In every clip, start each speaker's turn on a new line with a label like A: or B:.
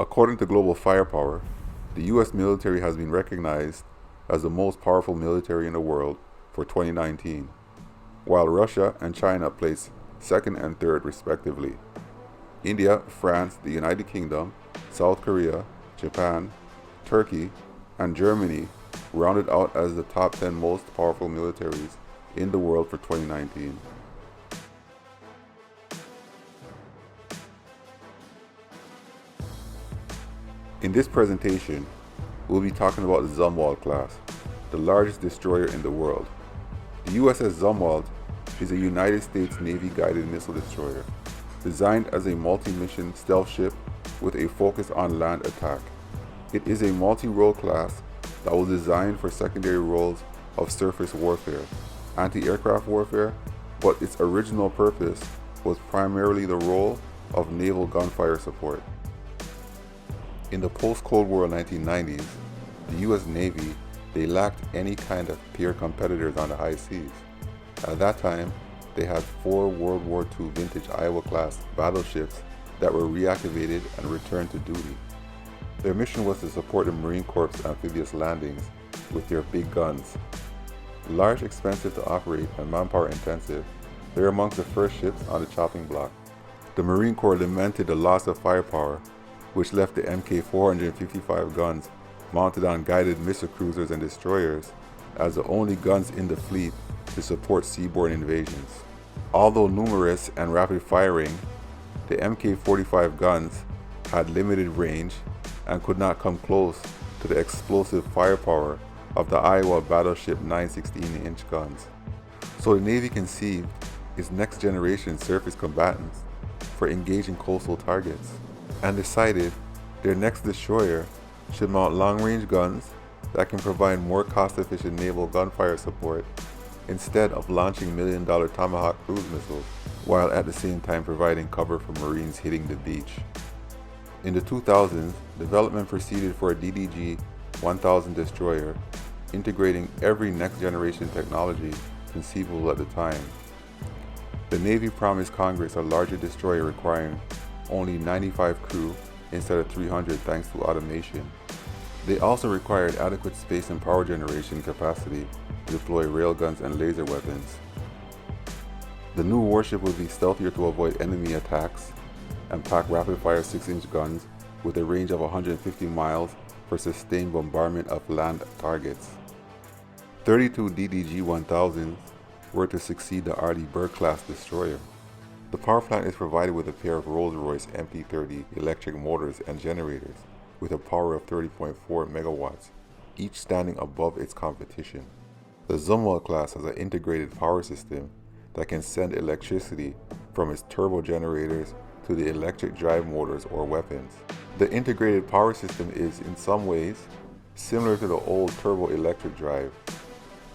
A: According to Global Firepower, the U.S. military has been recognized as the most powerful military in the world for 2019, while Russia and China place second and third respectively. India, France, the United Kingdom, South Korea, Japan, Turkey, and Germany rounded out as the top 10 most powerful militaries in the world for 2019. In this presentation, we'll be talking about the Zumwalt-class, the largest destroyer in the world. The USS Zumwalt is a United States Navy guided missile destroyer, designed as a multi-mission stealth ship with a focus on land attack. It is a multi-role class that was designed for secondary roles of surface warfare, anti-aircraft warfare, but its original purpose was primarily the role of naval gunfire support. In the post-Cold War 1990s, the US Navy, they lacked any kind of peer competitors on the high seas. At that time, they had 4 World War II vintage Iowa-class battleships that were reactivated and returned to duty. Their mission was to support the Marine Corps amphibious landings with their big guns. Large, expensive to operate, and manpower intensive, they were amongst the first ships on the chopping block. The Marine Corps lamented the loss of firepower, which left the Mk-455 guns mounted on guided missile cruisers and destroyers as the only guns in the fleet to support seaborne invasions. Although numerous and rapid firing, the Mk-45 guns had limited range and could not come close to the explosive firepower of the Iowa battleship 916-inch guns. So the Navy conceived its next generation surface combatants for engaging coastal targets, and decided their next destroyer should mount long-range guns that can provide more cost-efficient naval gunfire support instead of launching million-dollar Tomahawk cruise missiles, while at the same time providing cover for Marines hitting the beach. In the 2000s, development proceeded for a DDG 1000 destroyer, integrating every next-generation technology conceivable at the time. The Navy promised Congress a larger destroyer requiring only 95 crew instead of 300 thanks to automation. They also required adequate space and power generation capacity to deploy railguns and laser weapons. The new warship would be stealthier to avoid enemy attacks and pack rapid-fire 6-inch guns with a range of 150 miles for sustained bombardment of land targets. 32 DDG 1000s were to succeed the Arleigh Burke-class destroyer. The power plant is provided with a pair of Rolls-Royce MP30 electric motors and generators with a power of 30.4 megawatts, each standing above its competition. The Zumwalt-class has an integrated power system that can send electricity from its turbo generators to the electric drive motors or weapons. The integrated power system is, in some ways, similar to the old turbo electric drive.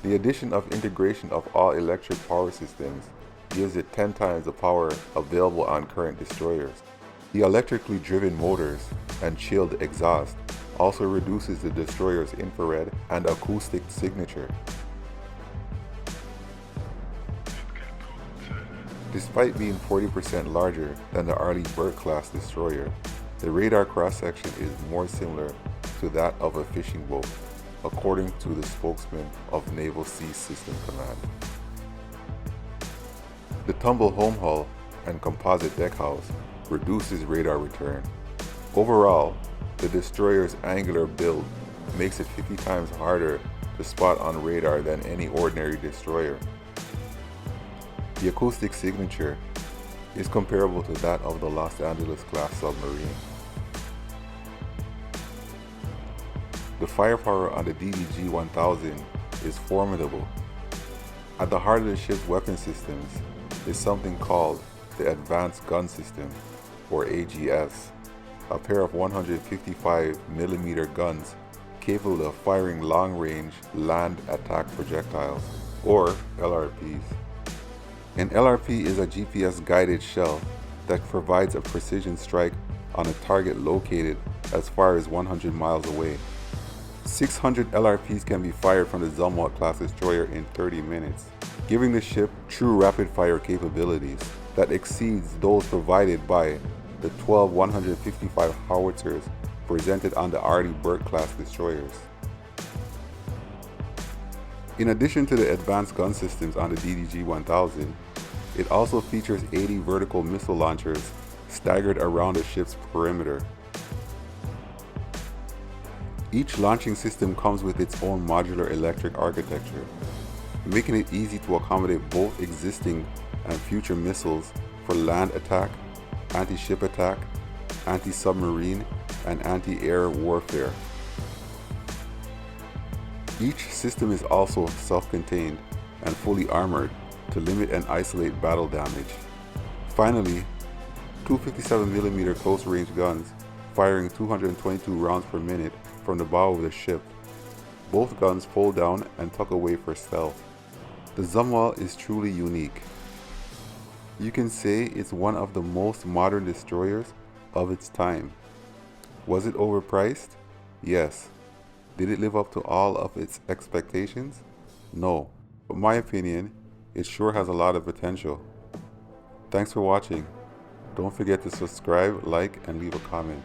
A: The addition of integration of all electric power systems gives it 10 times the power available on current destroyers. The electrically driven motors and chilled exhaust also reduces the destroyer's infrared and acoustic signature. Despite being 40% larger than the Arleigh Burke-class destroyer, the radar cross-section is more similar to that of a fishing boat, according to the spokesman of Naval Sea System Command. The tumble home hull and composite deck house reduces radar return. Overall, the destroyer's angular build makes it 50 times harder to spot on radar than any ordinary destroyer. The acoustic signature is comparable to that of the Los Angeles-class submarine. The firepower on the DDG 1000 is formidable. At the heart of the ship's weapon systems is something called the Advanced Gun System, or AGS, a pair of 155mm guns capable of firing long-range land attack projectiles, or LRPs. An LRP is a GPS-guided shell that provides a precision strike on a target located as far as 100 miles away. 600 LRPs can be fired from the Zumwalt-class destroyer in 30 minutes, giving the ship true rapid-fire capabilities that exceeds those provided by the 12 155 howitzers presented on the Arleigh Burke-class destroyers. In addition to the advanced gun systems on the DDG 1000, it also features 80 vertical missile launchers staggered around the ship's perimeter. Each launching system comes with its own modular electric architecture, making it easy to accommodate both existing and future missiles for land attack, anti-ship attack, anti-submarine, and anti-air warfare. Each system is also self-contained and fully armored to limit and isolate battle damage. Finally, two 57mm close-range guns firing 222 rounds per minute from the bow of the ship. Both guns fold down and tuck away for stealth. The Zumwalt is truly unique. You can say it's one of the most modern destroyers of its time. Was it overpriced? Yes. Did it live up to all of its expectations? No. But in my opinion, it sure has a lot of potential. Thanks for watching. Don't forget to subscribe, like, and leave a comment.